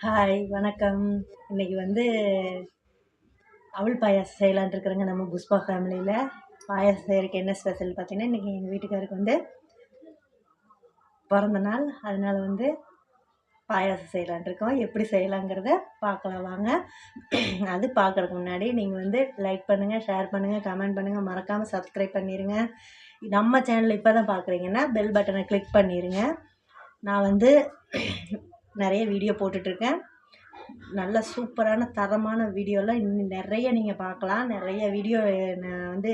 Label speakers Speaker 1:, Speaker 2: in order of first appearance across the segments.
Speaker 1: Hi வணக்கம். இன்னைக்கு அவல் பாயாசம் செய்யலான்ட்டு இருக்கிறேங்க. நம்ம புஷ்பா ஃபேமிலியில் பாயாசம் செய்கிறதுக்கு என்ன ஸ்பெஷல் பார்த்தீங்கன்னா, இன்றைக்கி எங்கள் வீட்டுக்காருக்கு பிறந்த நாள். அதனால் பாயாசம் செய்யலான்ட்டு இருக்கோம். எப்படி செய்யலாங்கிறத பார்க்கலாம் வாங்க. அது பார்க்குறதுக்கு முன்னாடி நீங்கள் லைக் பண்ணுங்கள், ஷேர் பண்ணுங்கள், கமெண்ட் பண்ணுங்கள், மறக்காமல் சப்ஸ்கிரைப் பண்ணிடுங்க. நம்ம சேனல் இப்போ தான் பார்க்குறீங்கன்னா பெல் பட்டனை கிளிக் பண்ணிடுங்க. நான் நிறைய வீடியோ போட்டுட்ருக்கேன். நல்ல சூப்பரான தரமான வீடியோலாம் இன்னும் நிறைய நீங்கள் பார்க்கலாம். நிறைய வீடியோ நான்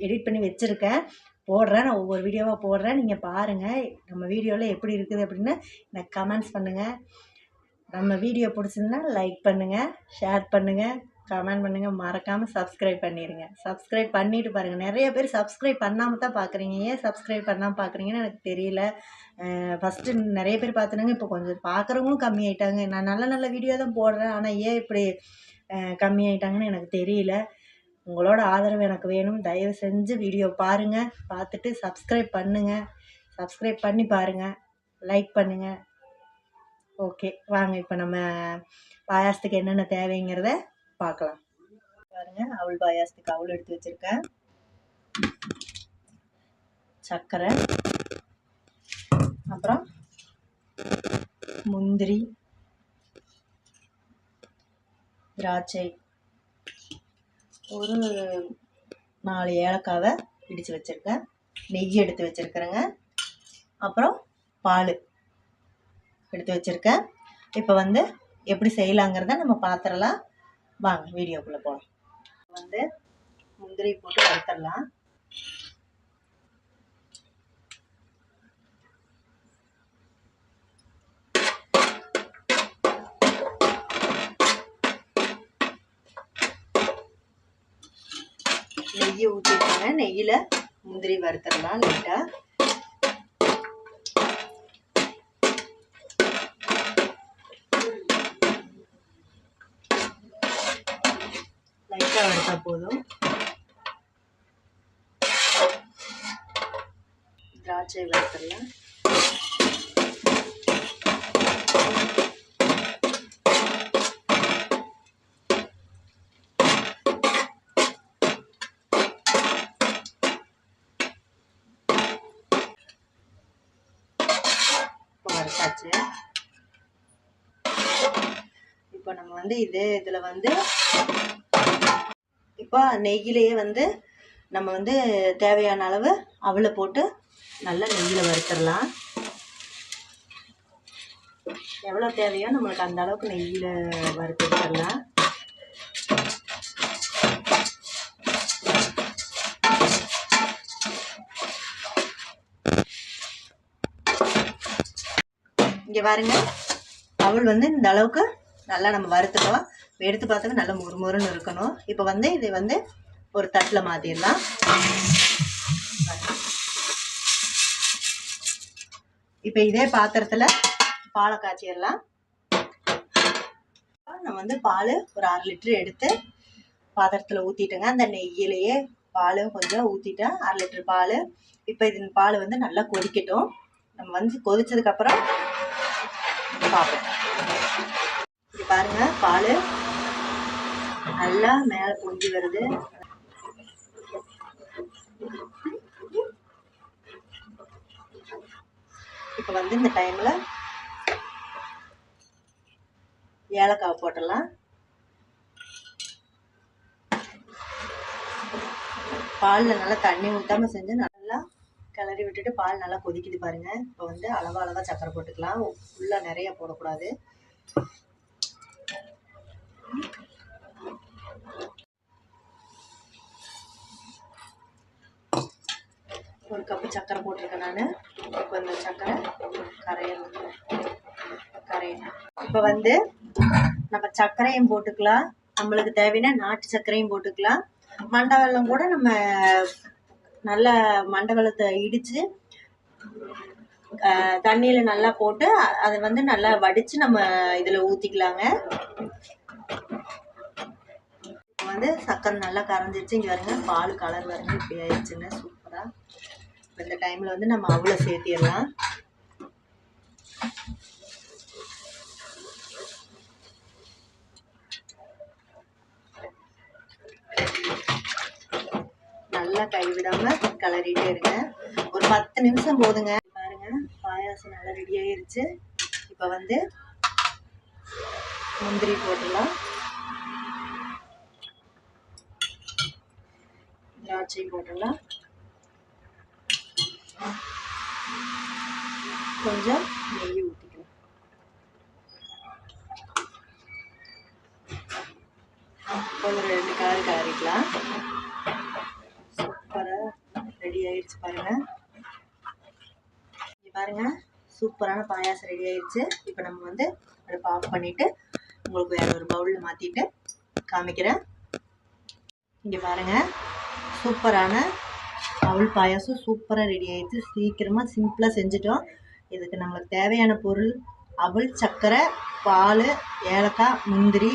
Speaker 1: எடிட் பண்ணி வச்சுருக்கேன், போடுறேன். நான் ஒவ்வொரு வீடியோவாக போடுறேன், நீங்கள் பாருங்கள். நம்ம வீடியோவில் எப்படி இருக்குது அப்படின்னு எனக்கு கமெண்ட்ஸ் பண்ணுங்கள். நம்ம வீடியோ பிடிச்சிருந்தா லைக் பண்ணுங்கள், ஷேர் பண்ணுங்கள், கமெண்ட் பண்ணுங்கள், மறக்காமல் சப்ஸ்கிரைப் பண்ணிடுங்க. சப்ஸ்கிரைப் பண்ணிவிட்டு பாருங்கள். நிறைய பேர் சப்ஸ்கிரைப் பண்ணாமல் தான் பார்க்குறீங்க. ஏன் சப்ஸ்கிரைப் பண்ணாமல் பார்க்குறீங்கன்னு எனக்கு தெரியல. ஃபஸ்ட்டு நிறைய பேர் பார்த்துனாங்க, இப்போ கொஞ்சம் பார்க்குறவங்களும் கம்மியாயிட்டாங்க. நான் நல்ல நல்ல வீடியோ தான் போடுறேன், ஆனால் ஏன் இப்படி கம்மியாயிட்டாங்கன்னு எனக்கு தெரியல. உங்களோட ஆதரவு எனக்கு வேணும். தயவு செஞ்சு வீடியோ பாருங்கள், பார்த்துட்டு சப்ஸ்கிரைப் பண்ணுங்கள். சப்ஸ்கிரைப் பண்ணி பாருங்கள், லைக் பண்ணுங்கள். ஓகே வாங்க, இப்போ நம்ம பாயாசத்துக்கு என்னென்ன தேவைங்கிறத பார்க்கலாம். பாருங்கள், அவல் பாயாசத்துக்கு அவல் எடுத்து வச்சுருக்கேன், சர்க்கரை, அப்புறம் முந்திரி, திராட்சை, ஒரு 4 ஏலக்காவை இடித்து வச்சுருக்கேன், நெய் எடுத்து வச்சுருக்கிறேங்க, அப்புறம் பால் எடுத்து வச்சுருக்கேன். இப்போ எப்படி செய்யலாங்கிறத நம்ம பார்த்துடலாம் வாங்க, வீடியோக்குள்ளே போகலாம். முந்திரி போட்டு வறுத்துடலாம். நெய்யை ஊற்றிட்டாங்க, நெய்யில் முந்திரி வறுத்துடலாம். லைட்டாக வறுத்தா போதும். திராட்சை வறுத்துடலாம். வறுத்தாச்சு. இப்போ நம்ம இதில் இப்போ நெய்யிலேயே நம்ம தேவையான அளவு அவலை போட்டு நல்லா நெய்யில் வறுத்துடலாம். எவ்வளோ தேவையோ நம்மளுக்கு அந்த அளவுக்கு நெய்யில் வறுத்துடலாம். இங்கே பாருங்க, அவல் இந்த அளவுக்கு நல்லா நம்ம வறுத்துட்டோம். எடுத்து பார்த்தோம்னா நல்லா முறுமுறுன்னு இருக்கணும். இப்போ இதை ஒரு தட்டில் மாற்றிடலாம். இப்போ இதே பாத்திரத்தில் பாலை காய்ச்சிடலாம். நம்ம பால் ஒரு 1/2 லிட்டர் எடுத்து பாத்திரத்தில் ஊற்றிட்டேங்க. அந்த நெய்யிலேயே பாலும் கொஞ்சம் ஊற்றிட்டேன், 1/2 லிட்டர் பால். இப்போ இது பால் நல்லா கொதிக்கட்டும். நம்ம கொதிச்சதுக்கப்புறம் பார்ப்போம். இது பாருங்க, பால் நல்லா மேலே பொங்கி வருது. இப்போ இந்த டைமில் ஏலக்காய் போட்டுடலாம். பாலில் நல்லா தண்ணி ஊற்றாமல் செஞ்சு நல்லா கிளறி விட்டுட்டு பால் நல்லா கொதிக்குது பாருங்க. இப்போ அளவாக சக்கரை போட்டுக்கலாம். ஃபுல்லாக நிறைய போடக்கூடாது. ஒரு கப்பு சக்கரை போட்டிருக்கேன் நான். இப்போ இந்த சக்கரை கரையணும். இப்போ நம்ம சர்க்கரையும் போட்டுக்கலாம். நம்மளுக்கு தேவைன்னா நாட்டு சர்க்கரையும் போட்டுக்கலாம். மண்டை வெல்லம் கூட நம்ம நல்லா மண்டை வெல்லத்தை இடித்து தண்ணியில் நல்லா போட்டு அதை நல்லா வடித்து நம்ம இதில் ஊற்றிக்கலாங்க. சக்கரை நல்லா கரைஞ்சிருச்சு. இங்கே வருங்க, பால் கலர் வருங்க, இப்படி ஆயிடுச்சுங்க சூப்பராக. இந்த டைமில் நம்ம அவலை சேர்த்திடலாம். நல்லா கைவிடாமல் கிளறிட்டே இருங்க. ஒரு 10 நிமிஷம் போதுங்க. பாருங்க பாயாசம் நல்லா ரெடி ஆயிருச்சு. இப்போ வந்து முந்திரி போட்டுடலாம், திராட்சை போட்டுடலாம், கொஞ்சம் நெய் ஊற்றிக்கலாம். ஒரு 2 கால் காரிக்கலாம். சூப்பராக ரெடி ஆயிடுச்சு பாருங்க. இங்கே பாருங்க சூப்பரான பாயாசம் ரெடி ஆயிடுச்சு. இப்போ நம்ம வந்து அடுப்பை ஆஃப் பண்ணிட்டு உங்களுக்கு வேற ஒரு பவுலில் மாற்றிட்டு காமிக்கிறேன். இங்கே பாருங்க சூப்பரான அவல் பாயாசம் சூப்பராக ரெடி ஆயிடுச்சு. சீக்கிரமாக சிம்பிளாக செஞ்சுட்டோம். இதுக்கு நம்மளுக்கு தேவையான பொருள் அவல், சர்க்கரை, பால், ஏலக்காய், முந்திரி,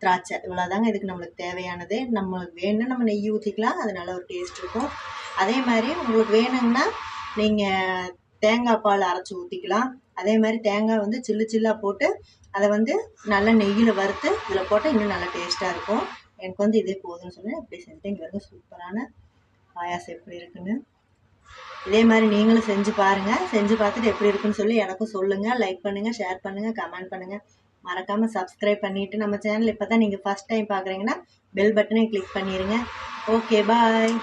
Speaker 1: திராட்சை, இவ்வளோதாங்க இதுக்கு நம்மளுக்கு தேவையானது. நம்மளுக்கு வேணும்னா நம்ம நெய் ஊற்றிக்கலாம், அது நல்ல ஒரு டேஸ்ட் இருக்கும். அதே மாதிரி உங்களுக்கு வேணுங்கன்னா நீங்கள் தேங்காய் பால் அரைச்சி ஊற்றிக்கலாம். அதே மாதிரி தேங்காய் வந்து சில்லு சில்லாக போட்டு அதை வந்து நல்லா நெய்யில் வறுத்து இதில் போட்டால் இன்னும் நல்லா டேஸ்ட்டாக இருக்கும். எனக்கு வந்து இதே போதும்னு சொன்னேன். இப்படி செஞ்சுட்டு இங்கே வந்து சூப்பரான பாயாசம் எப்படி இருக்குன்னு இதே மாதிரி நீங்களும் செஞ்சு பாருங்கள். செஞ்சு பார்த்துட்டு எப்படி இருக்குன்னு சொல்லி எனக்கும் சொல்லுங்கள். லைக் பண்ணுங்கள், ஷேர் பண்ணுங்கள், கமெண்ட் பண்ணுங்கள். மறக்காமல் சப்ஸ்கிரைப் பண்ணிவிட்டு நம்ம சேனல் இப்போ தான் நீங்கள் ஃபஸ்ட் டைம் பார்க்குறீங்கன்னா பெல் பட்டனை கிளிக் பண்ணிடுங்க. Okay bye.